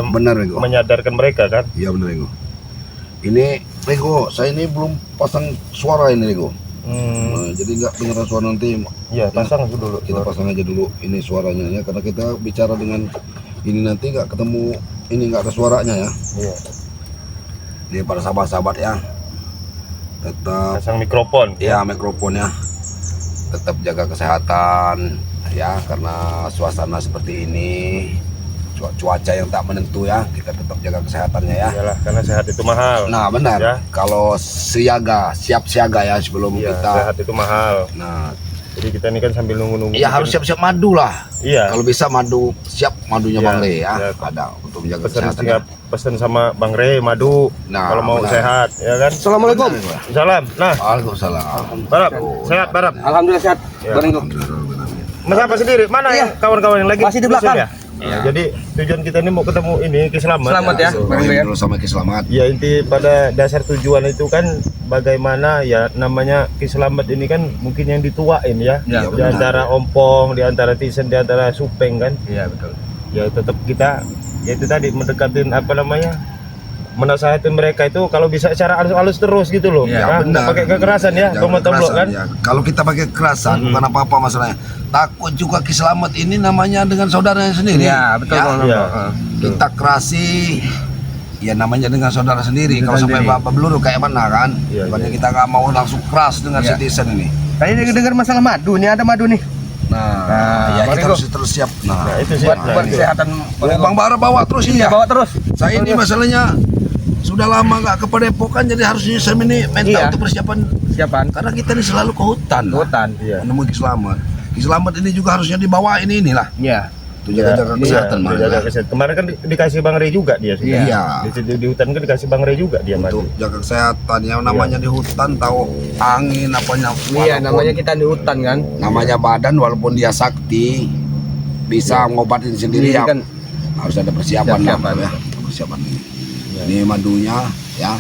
Benar Rego. Menyadarkan mereka kan. Iya benar Rego. Ini Rego, saya ini belum pasang suara ini Rego. Nah, jadi nggak dengar suara nanti. Iya, pasang dulu. Kita pasang aja dulu ini suaranya ya, karena kita bicara dengan ini nanti nggak ketemu, ini nggak ada suaranya ya. Iya. Ini para sahabat-sahabat ya, tetap Pasang mikrofon. ya mikrofonnya, tetap jaga kesehatan ya, karena suasana seperti ini, cuaca yang tak menentu ya, kita tetap jaga kesehatannya ya. Iyalah, karena sehat itu mahal. Nah benar Ya. kalau siaga, siap siaga ya sebelum Iya, kita. sehat itu mahal. Nah Jadi kita ini kan sambil nunggu-nunggu. ya harus siap-siap madu lah. Iya. Kalau bisa madu, siap madunya Iya, Bang Le ya, iya. ada untuk menjaga Pesan kesehatan. pesan sama Bang Re madu. Nah, kalau mau benar. sehat, ya kan? Assalamualaikum. Salam. Nah, Waalaikumsalam. Barap, sehat Barap. Alhamdulillah sehat. Ya. Bareng kok. Mas apa sendiri? Mana Iya. yang kawan-kawan yang lagi? Masih di belakang. Ya? Iya. Jadi tujuan kita ini mau ketemu ini Ki Slamet. Selamat ya. Bareng ya. Dulu sama Selamat. Ya inti pada dasar tujuan itu kan bagaimana ya namanya Ki Slamet ini kan mungkin yang dituain ya. Ya, Di benar. antara ompong, di antara tisen, di antara supeng kan. Iya betul. Ya tetap kita ya itu tadi mendekatin apa namanya? Menasehatin mereka itu kalau bisa secara halus-halus terus gitu loh. Iya, Nah, nggak pakai kekerasan ya, Jangan tombol-tombol kekerasan, kan. ya. Kalau kita pakai kekerasan bukan apa-apa masalahnya. Takut juga Ki Selamat ini namanya dengan saudaranya sendiri. Iya betul. Ya. Bang. Iya. Kita kerasi ya namanya dengan saudara sendiri. Dengan Kalau sampai sendiri. bapak beluru kayak mana kan? Iya, Bukannya iya. kita nggak mau langsung keras dengan Iya. citizen ini. Tadi dengar masalah madu nih, ada madu nih. Nah, ya Bang kita Rego. harus terus siap. Nah, Nah, itu sih. Buat Nah, ini. kesehatan. Bang Bara bawa terus ini ya. Bawa terus. Saya ini masalahnya sudah lama nggak ke Padepokan, jadi harusnya saya ini mental Iya. untuk persiapan. Siapaan? Karena kita ini selalu ke hutan. Hutan. Iya. Menemui Ki Selamat. Ki Selamat ini juga harusnya dibawa inilah. Iya. Untuk jaga-jaga kesehatan iya, Bang. jaga kesehatan. Kemarin kan dikasih Bang Re juga dia sih. Iya. Di hutan kan dikasih Bang Re juga dia Untuk madu. jaga kesehatan yang namanya di hutan tahu angin apanya. Iya, walaupun namanya kita di hutan kan. namanya badan walaupun dia sakti bisa ngobatin sendiri ya. Kan Harus ada persiapan lah Persiapan. ya. Persiapan ini. Ini madunya ya.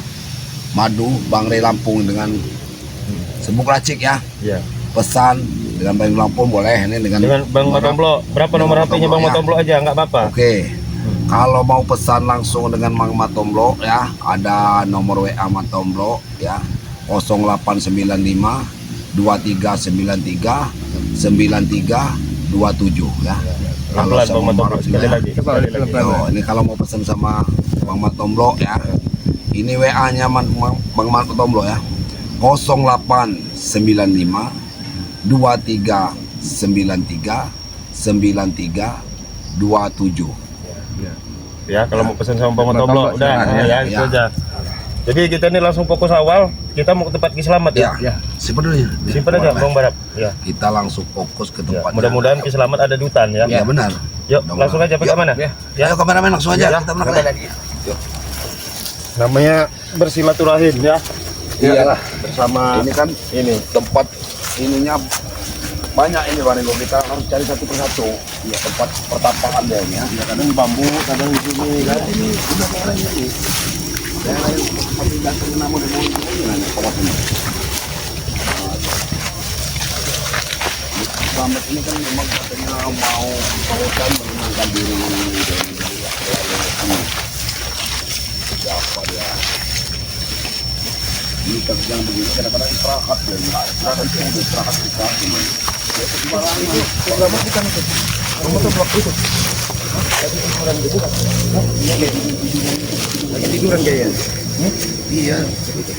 Madu Bang Re Lampung dengan Sebuk Racik ya. Iya. Pesan dengan Bang Lampung boleh ini dengan Bang Matomblo, berapa nomor HP-nya Bang ya. Matomblo aja nggak apa-apa. Oke. Kalau mau pesan langsung dengan Mang Matomblo ya, ada nomor WA Matomblo ya. 0895 2393 9327 ya. Pelan-pelan Bang sama Matomblo Bang sekali ya. lagi. Sekali lagi. Oh, ini kalau mau pesan sama Bang Matomblo ya. Ini WA-nya Bang Matomblo ya. 0895 2393 9327. Ya, kalau mau pesan sama Bang Matomblo udah silakan, ya, itu ya. aja. Jadi kita ini langsung fokus awal, kita mau ke tempat Ki Slamet ya. Ya, simpen dulu ya. Simpen aja Bang Barap. Ya. Kita langsung fokus ke Ya, tempatnya. mudah-mudahan Ki Slamet ada di hutan ya. Ya benar. Yuk, langsung aja ke Yuk. mana? Ya. Ayo kameramen langsung aja Ya, kita berangkat lagi. Namanya bersilaturahim ya. Iyalah, Bersama ini kan ini. tempat ininya banyak ini Bang Nego, kita harus cari satu persatu. Ya, tempat pertapangan dia ini ya. Ya, kadang bambu, kadang di sini kan. Ini udah daerahnya ini. Daerah yang seperti dasar nama dengan ini lah kawasan ini. Selamat ini kan memang katanya mau kawasan menenangkan diri dari ini. Siapa dia? Ini kerjaan begini kadang-kadang istirahat ya, nggak istirahat itu udah istirahat kita ini. Ya sembarangan. Selamat bukan itu. Kamu tuh blok itu. Lagi tiduran kayaknya. Iya.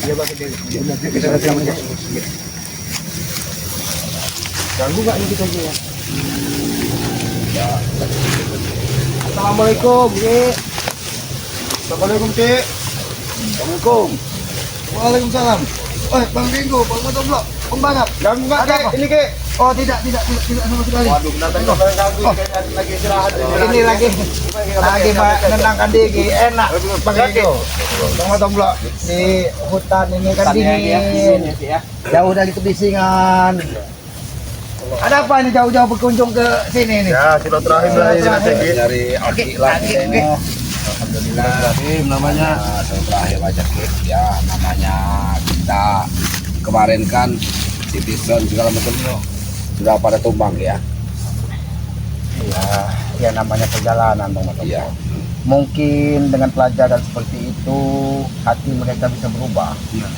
Iya pakai dia. Kita rasa aja. Ganggu nggak ini kita aja ya? Assalamualaikum, Ki. Assalamualaikum, Cik. Assalamualaikum. Waalaikumsalam. Bang Ringo, Bang Matomblo, Bang Barap. Ganggu nggak, Ada Ki? apa? Ini, Ki. Oh, tidak sama sekali. Waduh, benar tadi ganggu lagi istirahat. Ini lagi menenangkan diri, enak. Bang Ringo, Bang Matomblo. Di hutan ini kan dingin. Jauh dari kebisingan. Ada apa ini jauh-jauh berkunjung ke sini nih? Ya, silaturahim lah ini nanti. Dari Aki lagi. Alhamdulillah. Namanya silaturahim aja ya, namanya kita kemarin kan citizen segala macam sudah pada tumbang ya. Iya, ya namanya perjalanan Bang Matomblo. Iya. mungkin dengan pelajaran seperti itu hati mereka bisa berubah. Iya.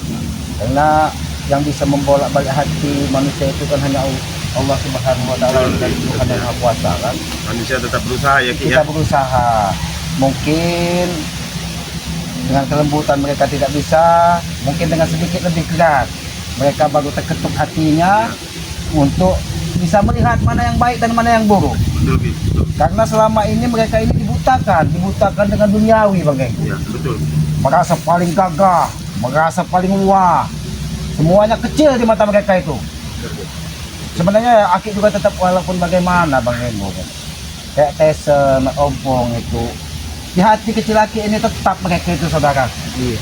Karena yang bisa membolak-balik hati manusia itu kan hanya Allah Subhanahu wa taala dan Tuhan yang Maha Kuasa kan. Manusia tetap berusaha ya Ki Kita ya. berusaha. Mungkin dengan kelembutan mereka tidak bisa, mungkin dengan sedikit lebih keras mereka baru terketuk hatinya untuk bisa melihat mana yang baik dan mana yang buruk. Betul Ki. Betul. Karena selama ini mereka ini dibutakan dengan duniawi Bang Geng. Iya, betul. Merasa paling gagah, merasa paling wah. Semuanya kecil di mata mereka itu. Sebenarnya Aki juga tetap walaupun bagaimana Bang Geng. Kayak Tesen, Ompong itu. Di hati kecil Aki ini tetap mereka itu saudara. Iya.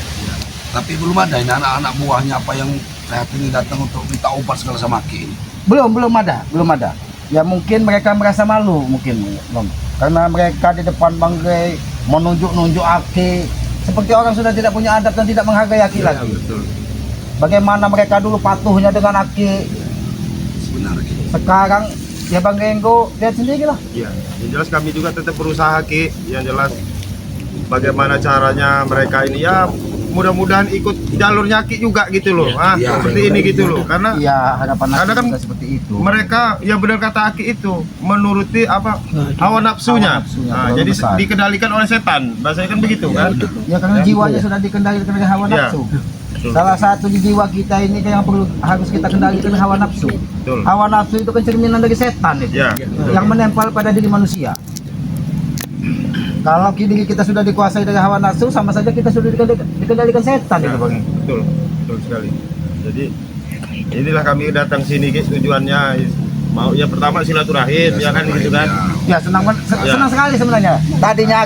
Tapi belum ada ini anak-anak buahnya apa yang saat ini datang untuk minta obat segala sama Aki ini. Belum ada. Ya mungkin mereka merasa malu mungkin Bang. Karena mereka di depan Bang Geng menunjuk-nunjuk Aki seperti orang sudah tidak punya adab dan tidak menghargai Aki Iya, lagi. betul. Bagaimana mereka dulu patuhnya dengan Aki, Sebenarnya. sekarang ya Bang Genggo lihat sendiri lah. Iya. Yang jelas kami juga tetap berusaha Ki. Yang jelas bagaimana caranya mereka ini ya mudah-mudahan ikut jalurnya Ki juga gitu loh. Iya. Seperti ini gitu loh. Karena Iya harapan Karena Aki kan juga seperti itu. mereka yang benar kata Aki itu menuruti apa hawa nafsunya. Hawa nafsunya, Nah, terlalu jadi besar. dikendalikan oleh setan. Bahasanya kan begitu kan? Ya karena jiwanya sudah dikendalikan oleh hawa Iya. nafsu. Betul. Salah satu di jiwa kita ini yang perlu harus kita kendalikan hawa nafsu. Betul. Hawa nafsu itu kan cerminan dari setan itu, Ya. yang menempel pada diri manusia. Kalau diri kita sudah dikuasai dari hawa nafsu, sama saja kita sudah dikendalikan setan Ya, itu Bang. betul, betul sekali. Jadi inilah kami datang sini Ki, tujuannya mau ya pertama silaturahim ya kan gitu kan. Ya senang Ya. senang sekali sebenarnya. Tadinya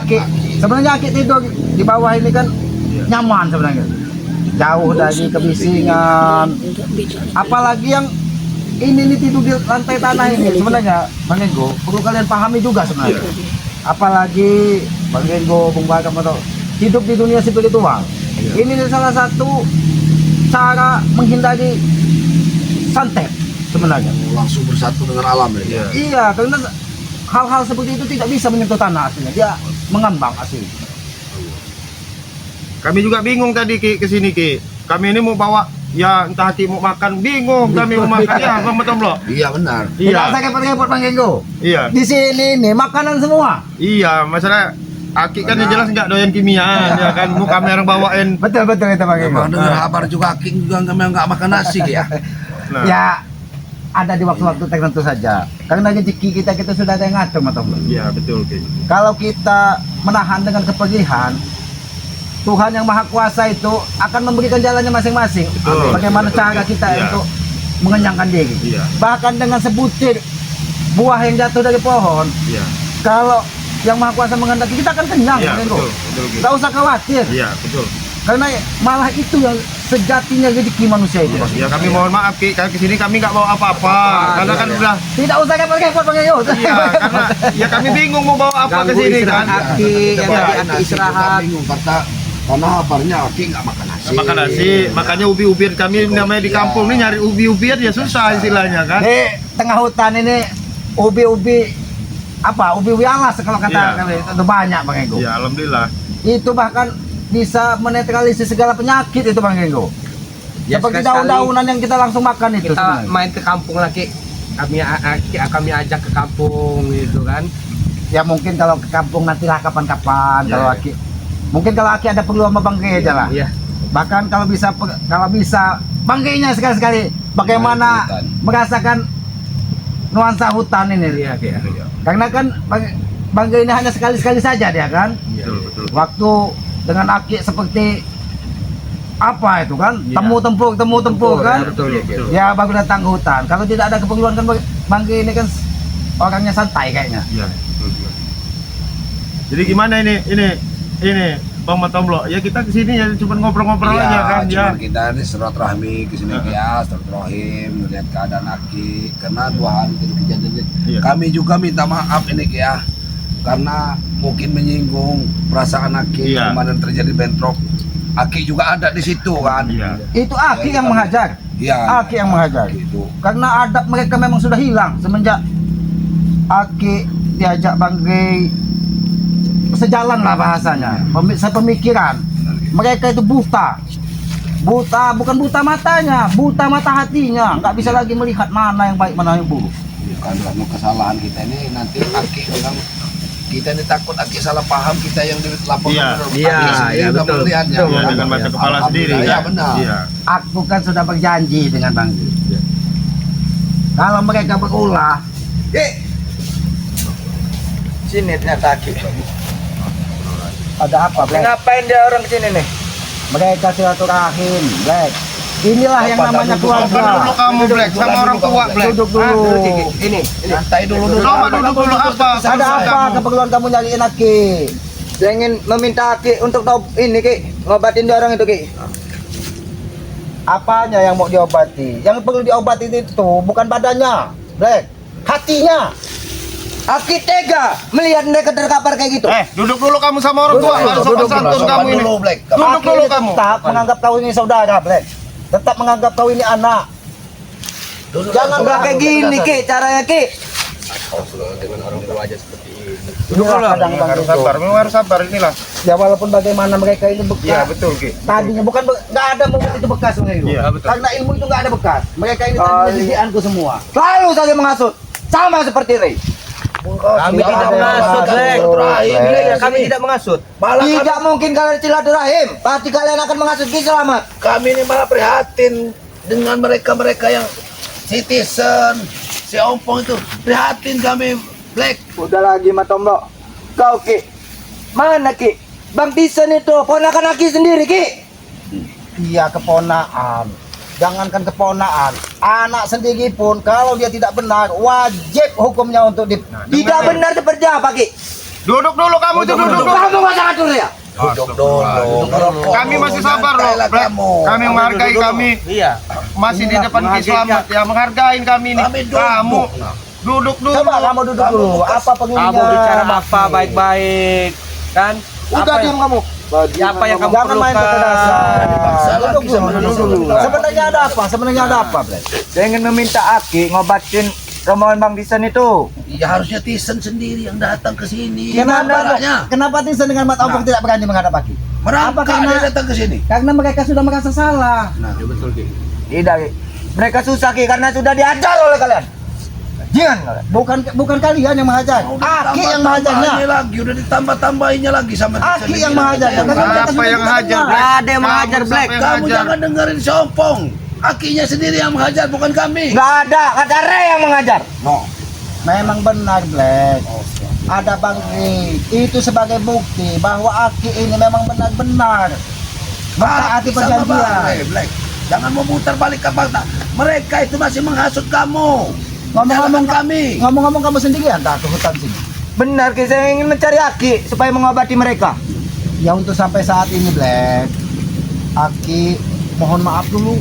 sebenarnya Aki tidur di bawah ini kan nyaman sebenarnya. Jauh dari kebisingan. Apalagi yang ini tidur di lantai tanah ini sebenarnya Bang Genggo perlu kalian pahami juga sebenarnya. Apalagi Bang Genggo, Bung Bagam atau hidup di dunia spiritual. Ini salah satu cara menghindari santet sebenarnya. Langsung bersatu dengan alam ya. Iya. Iya, karena hal-hal seperti itu tidak bisa menyentuh tanah aslinya. Dia mengambang asli. Kami juga bingung tadi Ki kesini Ki. Kami ini mau bawa ya entah Ki mau makan bingung kami mau makan ya Bang Betomlo. Iya benar. Tidak Iya. usah repot-repot Bang Genggo. Iya. Di sini nih makanan semua. Iya, masalah Aki kan yang jelas nggak doyan kimiaan ya kan. Mau kami orang bawain. Betul itu Bang Genggo. Memang dengar kabar juga Aki juga nggak makan nasi ya. Nah, Ya ada di waktu-waktu tertentu saja. Karena rezeki kita sudah ada yang ngatur Bang. iya betul Ki. Kalau kita menahan dengan kepergian, Tuhan yang Maha Kuasa itu akan memberikan jalannya masing-masing. Betul. Bagaimana Betul. cara kita Iya. untuk mengenyangkan diri. Iya. Bahkan dengan sebutir buah yang jatuh dari pohon, Iya. kalau yang Maha Kuasa menghendaki kita akan kenyang. Iya, Bang Genggo. betul, betul Ki. Nggak usah khawatir. Iya, betul. Karena malah itu yang sejatinya rezeki manusia itu. Bang. Ya kami mohon maaf Ki, karena kesini kami nggak bawa apa-apa. Karena kan udah Tidak usah repot-repot Bang Genggo. iya karena ya kami bingung mau bawa apa ke Ganggu sini istirahat kan. Aki, yang Iya. tadi Aki istirahat. Bingung karena kabarnya Aki nggak makan nasi. Nggak makan nasi, makanya ubi-ubian kami namanya di kampung nih nyari ubi-ubian ya susah istilahnya kan. Di tengah hutan ini ubi-ubi apa? Ubi-ubi alas kalau kata Iya. kami itu banyak Bang Genggo. Ya alhamdulillah. Itu bahkan bisa menetralisir segala penyakit itu Bang Genggo. Ya, Seperti sekali-sekali daun-daunan yang kita langsung makan itu kita sebenarnya. main ke kampung lagi, kami ajak ke kampung gitu kan. Ya mungkin kalau ke kampung nantilah kapan-kapan Ya, kalau ya. Aki. Mungkin kalau Aki ada perlu sama Bang Genggo aja lah. Iya. Bahkan kalau bisa Bang Genggo-nya sekali-sekali bagaimana Hutan. merasakan nuansa hutan ini. Iya, iya. Karena kan Bang Genggo ini hanya sekali-sekali saja dia kan. Betul, betul. Waktu dengan Aki seperti apa itu kan, Iya. temu tempur kan, Ya, betul ya. Betul. ya baru datang ke hutan. Kalau tidak ada keperluan kan Bang Genggo ini kan orangnya santai kayaknya. Iya, betul, betul. Jadi gimana ini Bang Matomblo? Ya kita kesini ya cuma ngobrol-ngobrol aja kan ya. Cuman kita ini silaturahmi ke sini ya, silaturahim melihat keadaan Aki karena 2 hari itu kejadian. Iya. Kami juga minta maaf ini ya karena mungkin menyinggung perasaan Aki Iya. kemarin terjadi bentrok. Aki juga ada di situ kan. Iya. Itu Aki yang menghajar, Iya. Aki yang menghajar. Gitu. Karena adab mereka memang sudah hilang semenjak Aki diajak Bang Genggo sejalan lah bahasanya, sepemikiran. Mereka itu buta, bukan buta matanya, buta mata hatinya, nggak bisa lagi melihat mana yang baik mana yang buruk. Kalau kesalahan kita ini nanti Aki bilang kita ini takut Aki salah paham, kita yang dilapor Iya. Iya, betul. melihatnya. Iya, dengan mata kepala sendiri. Ya benar. Iya. Aku kan sudah berjanji dengan Bang Di. Kalau mereka berulah, Sini ternyata Aki. ada apa, Black? Ngapain dia orang kesini nih? Mereka silaturahim, Black. Inilah yang namanya Sopan dulu keluarga. kamu Black sama orang tua Black. Duduk dulu. Ini. Santai dulu dulu. Coba duduk dulu apa? Ada apa keperluan kamu nyariin Aki? Saya ingin meminta Aki untuk tahu ini Ki, ngobatin dia orang itu Ki. Apanya yang mau diobati? Yang perlu diobati itu bukan badannya, Black. Hatinya. Aki tega melihat mereka terkapar kayak gitu. Duduk dulu kamu sama orang tua. Harus sopan santun kamu ini. Black. Duduk Aki dulu ini kamu. tetap menganggap kau ini saudara, Black. Tetap menganggap kau ini anak. Jangan Udah kayak gini Ki, caranya Ki. Inilah kadang Bang Harus Diego. sabar, memang harus sabar inilah. Ya walaupun bagaimana mereka ini bekas. Iya betul Ki. Tadinya bukan nggak ada mobil itu bekas Bang Diego. Iya, betul. Karena ilmu itu nggak ada bekas. Mereka ini tadinya didikanku semua. Selalu saja menghasut. Sama seperti Ray. Kami tidak menghasut, Black. Kami tidak menghasut. Tidak mungkin kalian silaturahim. Pasti kalian akan menghasut Ki Selamat. Kami ini malah prihatin dengan mereka-mereka yang citizen, si Ompong itu. Prihatin kami, Black. Udah lagi Matombok. Kau Ki. Mana Ki? Bang Disen itu ponakan Aki sendiri Ki. Iya keponaan. Jangankan keponaan, anak sendiri pun kalau dia tidak benar wajib hukumnya untuk Tidak benar seperti apa Ki? Duduk dulu kamu itu duduk dulu. Kamu masa ngatur ya? Duduk dulu. Kami masih sabar loh, Black. Kami menghargai kami. Iya. Masih di depan Ki Selamat ya, menghargai kami nih. Kami duduk. Kamu duduk dulu. Coba kamu duduk dulu. Apa pengennya? Kamu bicara apa baik-baik kan? Udah diam kamu. Apa yang kamu Jangan main perlukan? kecerdasan. Duduk lagi sama dulu. dulu. Sebenarnya ada apa? Sebenarnya ada apa, Black? Saya ingin meminta Aki ngobatin rombongan Bang Disen itu. Ya harusnya Tisen sendiri yang datang ke sini. Kenapa Tisen dengan mata ompong tidak berani menghadap Aki? Merangkak karena- dia datang ke sini. Karena mereka sudah merasa salah. Tidak Ki. Mereka susah Ki karena sudah diajar oleh kalian. Jangan. Bukan kalian yang menghajar. Aki yang menghajarnya. Lagi udah ditambah-tambahinnya lagi sama Aki Tisen yang ini. menghajarnya. Apa yang hajar Black? Ada yang menghajar, Kamu Black. sampai Kamu hajar. jangan dengerin si Ompong. Akinya sendiri yang menghajar, bukan kami. Nggak ada, kata Ray yang mengajar. Memang benar, Black. Ada Bang Ri. Itu sebagai bukti bahwa Aki ini memang benar-benar mentaati Sama perjanjian. Bang Black. Jangan memutar balik ke fakta. Mereka itu masih menghasut kamu. Ngomong-ngomong Jangan kami. Ngomong-ngomong kamu sendiri antar ke hutan sini. Benar Ki, saya ingin mencari Aki supaya mengobati mereka. Ya untuk sampai saat ini, Black. Aki mohon maaf dulu.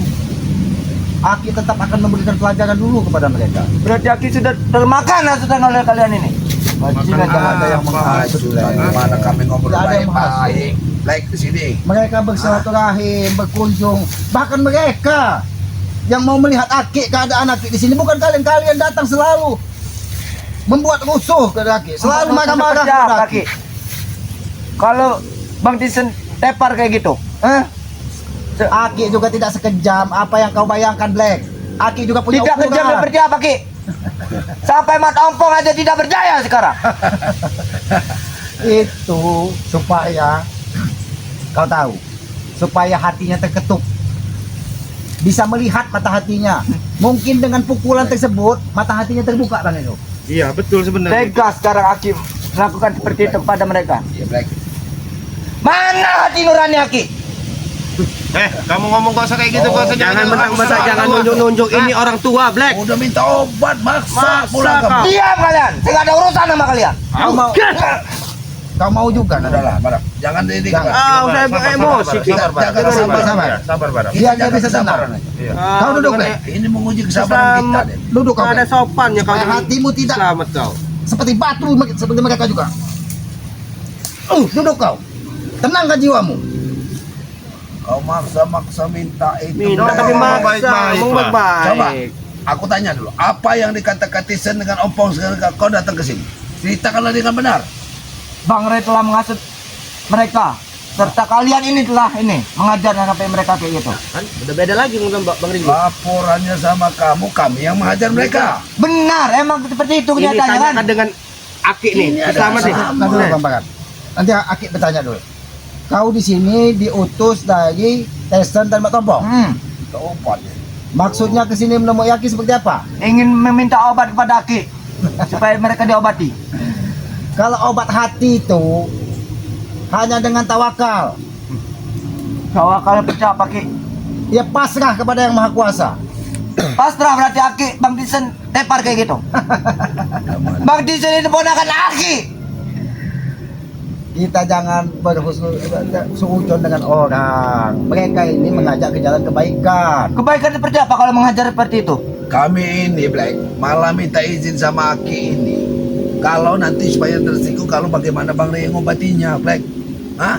Aki tetap akan memberikan pelajaran dulu kepada mereka. Berarti Aki sudah termakan hasutan oleh kalian ini. Bajingan jangan ada yang menghasut, Black. Mana kami ngobrol Tidak ada yang baik-baik. Black di sini. Mereka bersilaturahim, berkunjung, bahkan mereka yang mau melihat Aki, keadaan Aki di sini, bukan kalian datang selalu membuat rusuh ke Aki, selalu marah-marah Seperti ke apa, Aki. Ki? Kalau Bang Disen tepar kayak gitu, Aki juga tidak sekejam apa yang kau bayangkan, Black. Aki juga punya tidak kejam ukuran. seperti apa Ki? Sampai Mat Ompong aja tidak berdaya sekarang. Itu supaya kau tahu, supaya hatinya terketuk, bisa melihat mata hatinya. Mungkin dengan pukulan tersebut mata hatinya terbuka kan itu. Iya betul sebenarnya. Tegas sekarang Aki melakukan seperti itu kepada mereka. Iya, Black. Mana hati nurani Aki? Kamu ngomong kok kayak gitu kok Jangan mentang-mentang, jangan nunjuk-nunjuk ini orang tua, Black. Udah minta obat, maksa Maksa pulang kau. kamu. Diam kalian, saya nggak ada urusan sama kalian. Kau mau juga kan? Udahlah, Barak. Jangan ini. Jangan. Barak. Udah emosi Ki. Jangan sabar. Sabar Barak. Biar dia bisa kesabaran tenang. aja. Kau duduk, dengan Black. Ini menguji kesabaran kita. Selamat. deh. Duduk kau, Ada Black. sopannya kau. Supaya hatimu tidak Selamat kau. seperti batu seperti mereka juga. Duduk kau. Tenangkan jiwamu. Kau maksa-maksa minta itu. Minta Black. tapi maksa, baik-baik, ngomong Pak. Coba, baik. aku tanya dulu. Apa yang dikatakan Tisen dengan Ompong sekarang kau datang ke sini? Ceritakanlah dengan benar. Bang Ray telah menghasut mereka serta kalian ini telah mengajar sampai mereka kayak gitu. Kan udah beda lagi ngomong Bang Ringo. Laporannya sama kamu, kami yang mengajar mereka. Benar, emang seperti itu Ini kenyataannya kan. tanyakan dengan Aki nih. Ini ada Selamat nih. sama. Nanti dulu Bang Bagat. Nanti Aki bertanya dulu. Kau di sini diutus dari Tesen dan Mak Tompong. Obat. Maksudnya ke sini menemui Aki seperti apa? Ingin meminta obat kepada Aki supaya mereka diobati. Kalau obat hati itu hanya dengan tawakal. Tawakal percaya apa Ki? Ya pasrah kepada Yang Maha Kuasa. Pasrah berarti Aki, Bang Disen tepar kayak gitu. Bang Disen itu ponakan Aki. Kita jangan berhusnuzon dengan orang. Mereka ini mengajak ke jalan kebaikan. Kebaikan seperti apa kalau mengajar seperti itu? Kami ini Black malah minta izin sama Aki ini. Kalau nanti supaya tersinggung, kalau bagaimana Bang Ray ngobatinya, Black? Hah?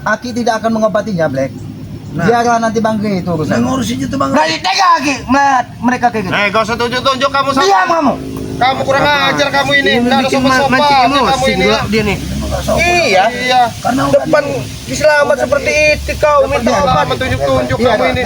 Aki tidak akan mengobatinya, Black. Nah. Biarlah nanti Bang Gay itu Nah, urusan. ngurusin itu Bang Ray. Berarti tega Aki melihat mereka kayak gitu. Gak usah tunjuk-tunjuk kamu sama. Diam kamu. Kamu kurang ajar kamu ini. Ini Nggak ada bikin sopan-sopan mancing kamu emosi ini. gua dia nih. Iya. Iya. Karena udah Depan diselamat seperti itu kau minta Minta obat. obat tunjuk-tunjuk Iya, kamu ini.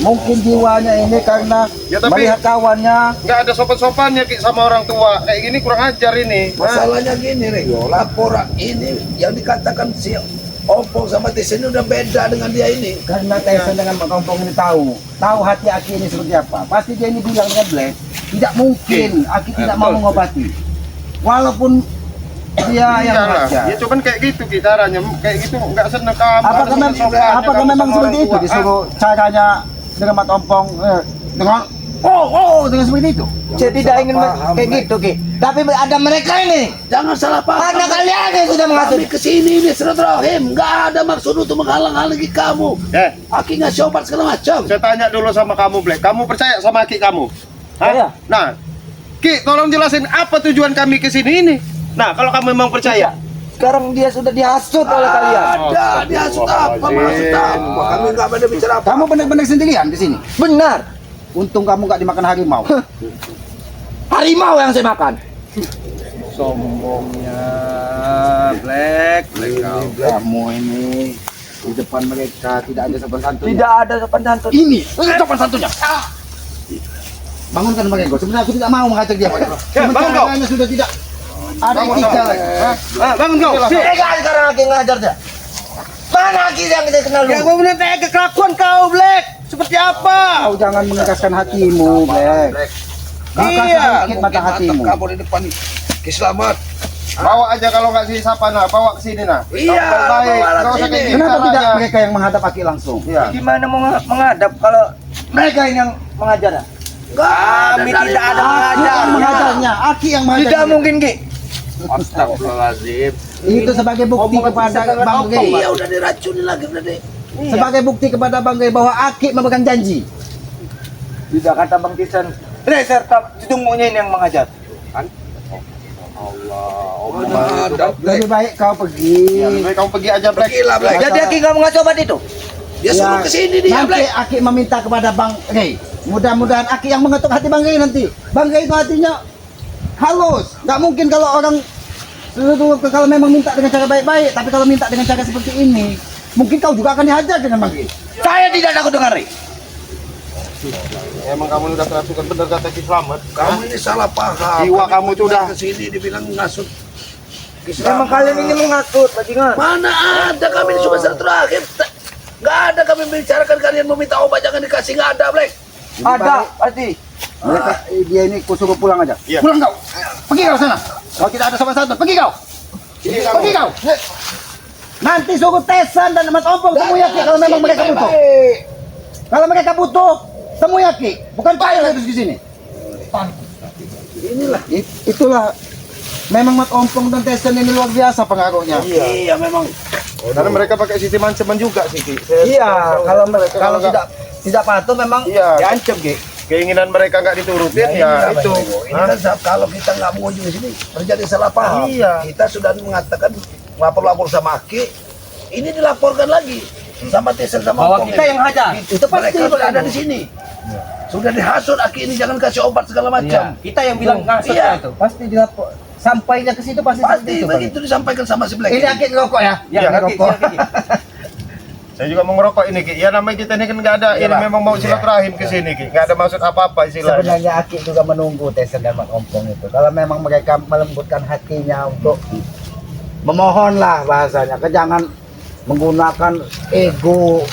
mungkin jiwanya ini karena Ya, tapi- melihat kawannya. Nggak ada sopan-sopannya Ki, sama orang tua. Kayak gini kurang ajar ini. masalahnya gini, Rego. Laporan ini yang dikatakan si Ompong sama Tisen ini udah beda dengan dia ini. Karena Tyson dengan Mak Tompong ini tahu hati Aki ini seperti apa. Pasti dia ini bilang dengan Black, tidak mungkin Aki tidak mau mengobati. Walaupun dia yang Iyalah. mengajar. Ya cuman kayak gitu Ki, caranya. Kayak gitu nggak seneng kamu. Apakah memang seperti itu disuruh caranya dengan Mak Tompong dengan dengan seperti itu? Saya tidak ingin Paham, kayak Black. gitu Ki. Tapi ada mereka ini. Jangan salah paham. Karena kalian yang sudah mengatur. Kami kesini ini silaturahim, nggak ada maksud untuk menghalang-halangi kamu. Aki ngasih obat segala macam. Saya tanya dulu sama kamu Black. Kamu percaya sama Ki kamu? Hah? Saya. Nah, Ki, tolong jelasin apa tujuan kami ke sini ini. Nah, kalau kamu memang percaya. Sekarang dia sudah dihasut oleh kalian. Ada, dia hasut apa? Maksud apa? Kami nggak pada bicara apa. Kamu benar-benar sendirian di sini. Benar. Untung kamu nggak dimakan harimau. Harimau yang saya makan. Sombongnya Black. Kamu ini di depan mereka tidak ada sopan santun. Tidak ada sopan santun. Ini sopan santunnya. Bangunkan mereka. Sebenarnya aku tidak mau mengajak dia. bangun kau. Sebenarnya sudah tidak ada etika lagi. Bangun kau. Tega sekarang lagi ngajar dia. Mana lagi yang kita kenal Ya lu? gua bener tega kelakuan kau Black. Seperti apa? Kau jangan menekaskan hatimu, Black. Iya. Sedikit mata hatimu. Kamu di depan Kiselamat. Bawa aja kalau nggak sih siapa nah, bawa ke sini nah. Iya, Baik, bawa nggak usah sini. kayak gini Kenapa tidak caranya. mereka yang menghadap Aki langsung? Iya. Gimana mau menghadap kalau mereka ini yang mengajar? Kami tidak ada Aki yang mengajar. mengajarnya, Aki yang Tidak mengajarnya. mungkin Ki. Astagfirullahaladzim. Itu sebagai bukti kepada Bang Gay. Iya, udah diracuni lagi berarti. Sebagai bukti kepada Bang Gay bahwa Aki memegang janji. Tidak kata Bang Tisan. Serta ditunggunya ini yang mengajar. Lebih baik kau pergi. Ya, lebih baik kamu pergi aja Black. Pergilah, Black. Jadi Aki nggak mau ngasih obat itu? Dia suruh Ya, kesini dia, nanti Black. Aki meminta kepada Bang Gay. Mudah-mudahan Aki yang mengetuk hati Bang Gay nanti. Bang Gay itu hatinya halus. Nggak mungkin kalau orang kalau memang minta dengan cara baik-baik, tapi kalau minta dengan cara seperti ini, mungkin kau juga akan dihajar dengan Bang Gay. Saya tidak takut dengar Ri. Emang kamu udah kerasukan bener kata Ki Slamet. Kamu ini salah paham. Jiwa kamu tuh udah- kesini dibilang ngasut. Memang kalian ini mengatur, bajingan. Mana ada kami ini cuma silaturahim. Nggak ada kami membicarakan kalian meminta obat jangan dikasih, nggak ada, Black. Ada, pasti. Mereka dia ini kusuruh pulang aja. Iya. Pulang kau. Pergi kau sana. Kau tidak ada sopan santun. Pergi kau. Pergi kau. Nanti suruh Tesan dan Mas Ompong temui Aki kalau memang mereka butuh. Kalau mereka butuh, temui Aki. Bukan payah terus di sini. Inilah, itulah. Memang Mas Ompong dan Tesan ini luar biasa pengaruhnya. Iya, memang. Karena mereka pakai sistem ancaman juga sih Ki. Iya, kalau nggak- tidak patuh memang Iya. diancam Ki. keinginan mereka nggak diturutin ya, itu. Ini kan kalau kita nggak mau di sini terjadi salah paham. Iya. Kita sudah mengatakan lapor-lapor sama Aki. Ini dilaporkan lagi sama Tesan sama Bahwa Ompong kita ini. yang hajar. Itu mereka sudah ada di sini. Sudah dihasut Aki ini jangan kasih obat segala macam. Kita yang bilang ngasut Iya. itu. Pasti dilapor. sampainya ke situ pasti Pasti seperti itu, begitu disampaikan sama si Black. Ini Aki ngerokok ya? Iya, Aki, ngerokok. Saya juga mau ngerokok ini Ki. Ya namanya kita ini kan nggak ada, ini Iyalah. memang mau silaturahim ke sini Ki. Nggak ada maksud apa-apa istilahnya. Sebenarnya Aki juga menunggu Tesen dan Mat Ompong itu. Kalau memang mereka melembutkan hatinya untuk memohonlah bahasanya, jangan menggunakan ego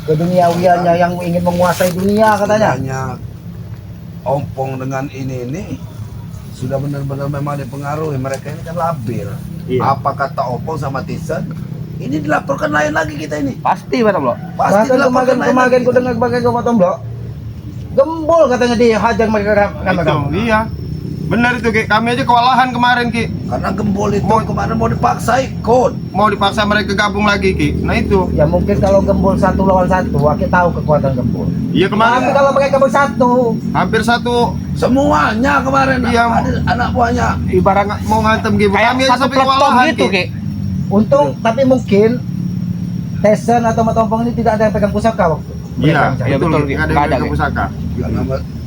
keduniawiannya yang ingin menguasai dunia katanya. Hanya Ompong dengan ini sudah benar-benar memang dipengaruhi. Mereka ini kan labil. Iya. Apa kata Ompong sama Tisen? Ini dilaporkan lain lagi kita ini. Pasti Batam lo. Pasti Bahkan dilaporkan lain kemarin lagi. ku dengar pakai Mat Ompong, gembol katanya dia hajar mereka Itu, iya. Benar itu Ki. Kami aja kewalahan kemarin Ki. Karena gembol itu Mau- kemarin mau dipaksa ikut. Mau dipaksa mereka gabung lagi Ki. Nah itu. Ya mungkin kalau gembol 1 lawan 1, Aki tahu kekuatan gembol. Iya Tapi kemarin kalau mereka bersatu, hampir satu Semuanya kemarin Iya. ada anak buahnya. ibarat mau ngantem Ki. Kayak Kami aja satu sampai peleton kewalahan gitu Ki. Ki. untung tapi mungkin Tesen atau Mat Ompong ini tidak ada yang pegang pusaka waktu. Iya, Mereka Iya, betul betul, Ki. Ki. Nggak ada Nggak yang ada, pegang Ki. pusaka. Karena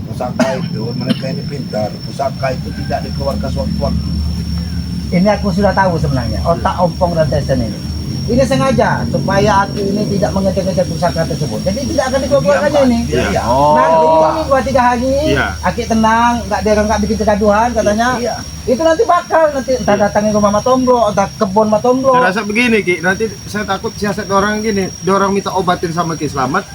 pusaka itu mereka ini pintar. Pusaka itu tidak dikeluarkan sewaktu-waktu. Ini aku sudah tahu sebenarnya otak Ompong dan Tesen ini. Ini sengaja supaya Aki ini tidak mengejar-ngejar pusaka tersebut. Jadi tidak akan dikeluarkannya ini. Iya. Nanti Oh. ini 2-3 hari, Iya. Aki tenang, nggak bikin kegaduhan katanya. Iya. Itu nanti bakal entah datangin rumah Mat Ompong, entah kebun Mat Ompong. Saya rasa begini Ki, nanti saya takut siasat orang gini, orang minta obatin sama Ki Slamet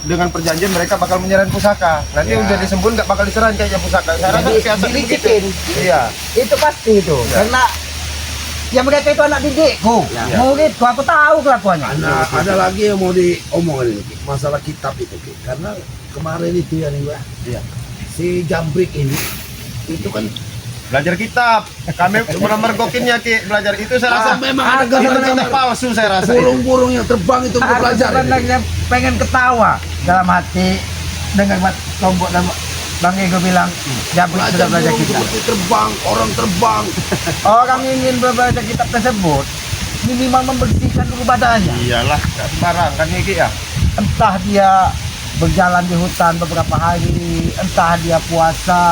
dengan perjanjian mereka bakal menyerahkan pusaka. Nanti Ya. udah disembuh nggak bakal diserahin kayaknya pusaka. Saya rasa Jadi siasat dilicikin. Iya. Itu pasti itu. Karena ya mereka itu anak didikku, Ya. muridku, aku tahu kelakuannya. Ada lagi yang mau diomongin ini, Ki. Masalah kitab itu, Ki. Karena kemarin itu ya nih gua. Iya. Si Jambrik ini itu kan Belajar kitab. Kami pernah mergokinnya Ki, belajar itu saya rasa memang ada itu gambar-gambar kitab palsu saya rasa. burung-burung yang terbang itu untuk Aku belajar. ini. sebenarnya pengen ketawa dalam hati dengan Mat Tombok dan Bang Ego bilang Jambrik sudah belajar burung kitab. seperti terbang, orang terbang. Orang ingin belajar kitab tersebut minimal membersihkan dulu badannya. Iyalah, nggak sembarang kan Ki ya. Entah dia berjalan di hutan beberapa hari, entah dia puasa,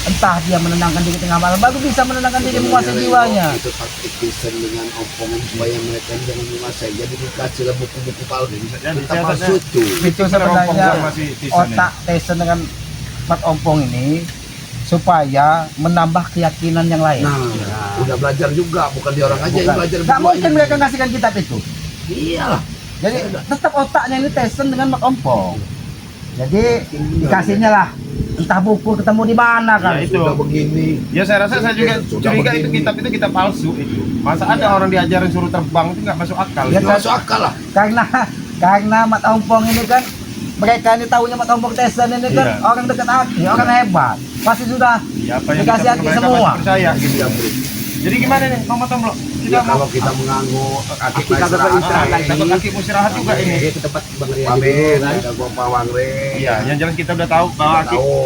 entah dia menenangkan diri tengah malam, baru bisa menenangkan diri menguasai jiwanya. Itu taktik Tisen dengan Ompong supaya mereka jangan menguasai. Jadi dikasih lah buku-buku palsu. jadi Kitab siasatnya- palsu itu. Itu Ompong sebenarnya sama si Tisen otak Tesen dengan Mat Ompong ini supaya menambah keyakinan yang lain. Nah, udah belajar juga, bukan dia orang aja yang belajar. Gak berdua mungkin ini. mereka ngasihkan kitab itu. Iyalah. Jadi tetap otaknya ini Tesen dengan Mat Ompong. Jadi dikasihnya lah, entah buku ketemu di mana kan. Ya, itu. Sudah begini. Ya saya rasa saya juga Sudah curiga itu begini. kitab itu kitab palsu itu. Masa ada orang diajarin suruh terbang itu nggak masuk akal. Ya, Itu. Masuk akal lah. Karena Mat Ompong ini kan mereka ini tahunya Mat Ompong Tesen ini kan Iya. orang dekat Aki, orang hebat. Pasti sudah Ya, apa yang dikasih kita- Aki mereka semua. masih percaya gitu ya. Jadi gimana nih Bang Matomlo? Ya Kita mau kalau kita mengganggu kaki Kita beristirahat lagi. takut kaki mau istirahat juga ini. Ke tempat Bang Ria Pamit, ada gua Pak Wangre. Iya, yang jelas kita udah tahu bahwa Aki Tahu.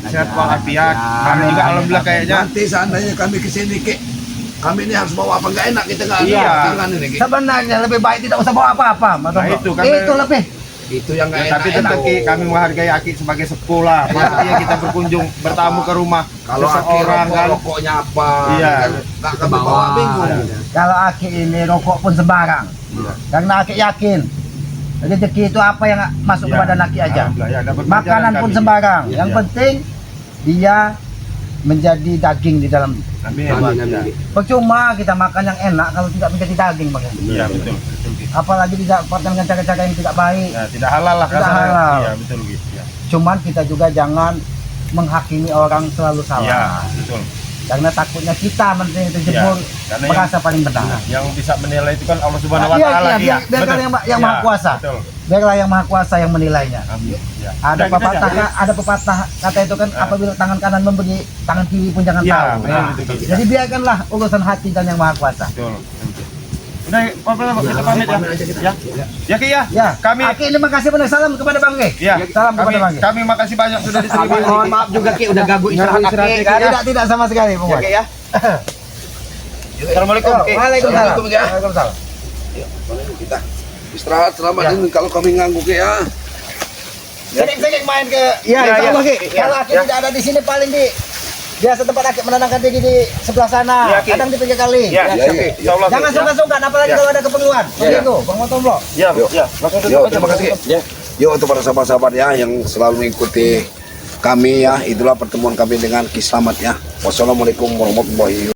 sehat walafiat. Kami juga alhamdulillah kayaknya. Nanti seandainya kami kesini, Ki, kami ini harus bawa apa nggak enak kita nggak ada Iya. tangan ini, Ki. Sebenarnya lebih baik tidak usah bawa apa-apa, Mat Nah, Ompong. itu kan- Itu lebih. Itu yang nggak Ya, enak. tapi tetap Ki, kami menghargai Aki sebagai sepuh lah. Pastinya kita berkunjung bertamu ke rumah kalau Aki seseorang kan. rokoknya apa, Iya. kan, nggak kami bawa bingung. Kalau Aki ini rokok pun sembarang. Iya. Karena Aki yakin rezeki itu apa yang masuk ke Iya. badan Aki aja. Alhamdulillah, ya, dapat Makanan pelajaran pun kami. sembarang. Iya. Yang penting dia menjadi daging di dalam. Amin. Amin. Percuma kita makan yang enak kalau tidak menjadi daging Bang. Iya, betul. Betul, Ki. Apalagi didapatkan dengan cara-cara yang tidak baik. Ya, tidak halal lah Tidak kasarnya. halal. Iya, betul Ki. Iya. Cuman kita juga jangan menghakimi orang selalu Iya, salah. betul. Karena takutnya kita menteri terjebur Iya, karena merasa paling benar. Yang bisa menilai itu kan Allah Subhanahu wa Iya, taala. iya, biarkan betul. yang Maha Iya, Kuasa. Betul. Biarlah yang Maha Kuasa yang menilainya. Amin. Ya. Ada Nah, kita pepatah, jangan- ada pepatah kata itu kan apabila tangan kanan memberi, tangan kiri pun jangan Iya, tahu. betul, Nah, betul, betul. jadi biarkanlah urusan hati dan yang Maha Kuasa. Betul. Betul. Udah, Pak, kita pamit ya. Ya. Ya, Ki ya. Ya, Kami Aki ini makasih benar, salam kepada Bang Ge. ya, Salam kepada Bang Ge. kami makasih banyak sudah diterima. Mohon maaf juga Ki udah ganggu istirahat Ki. Tidak sama sekali, Bang. Ya, Ki ya. Assalamualaikum, Ki. Waalaikumsalam. Assalamualaikum, ya. Waalaikumsalam. Mari kita istirahat selamat Ya. ini kalau kami nganggu, Ki ya. Sering-sering main ke Ya, ya. Bang Ge. Ya, Kalau Aki ya. tidak ada di sini paling di Biasa tempat Aki menenangkan diri di sebelah sana. Iya, Ki. Kadang di pinggir kali. Ya, Ya, siap, ya, Ki. ya. Insyaallah, Ki. Jangan Ya. sungkan-sungkan apalagi Ya. kalau ada keperluan. Ya. Begitu, Bang Motomlo. Ya, Yuk. ya. Langsung Yo, terima kasih. Ya. Yo, untuk para sahabat-sahabat ya yang selalu mengikuti kami ya, itulah pertemuan kami dengan Ki Slamet ya. Wassalamualaikum warahmatullahi wabarakatuh.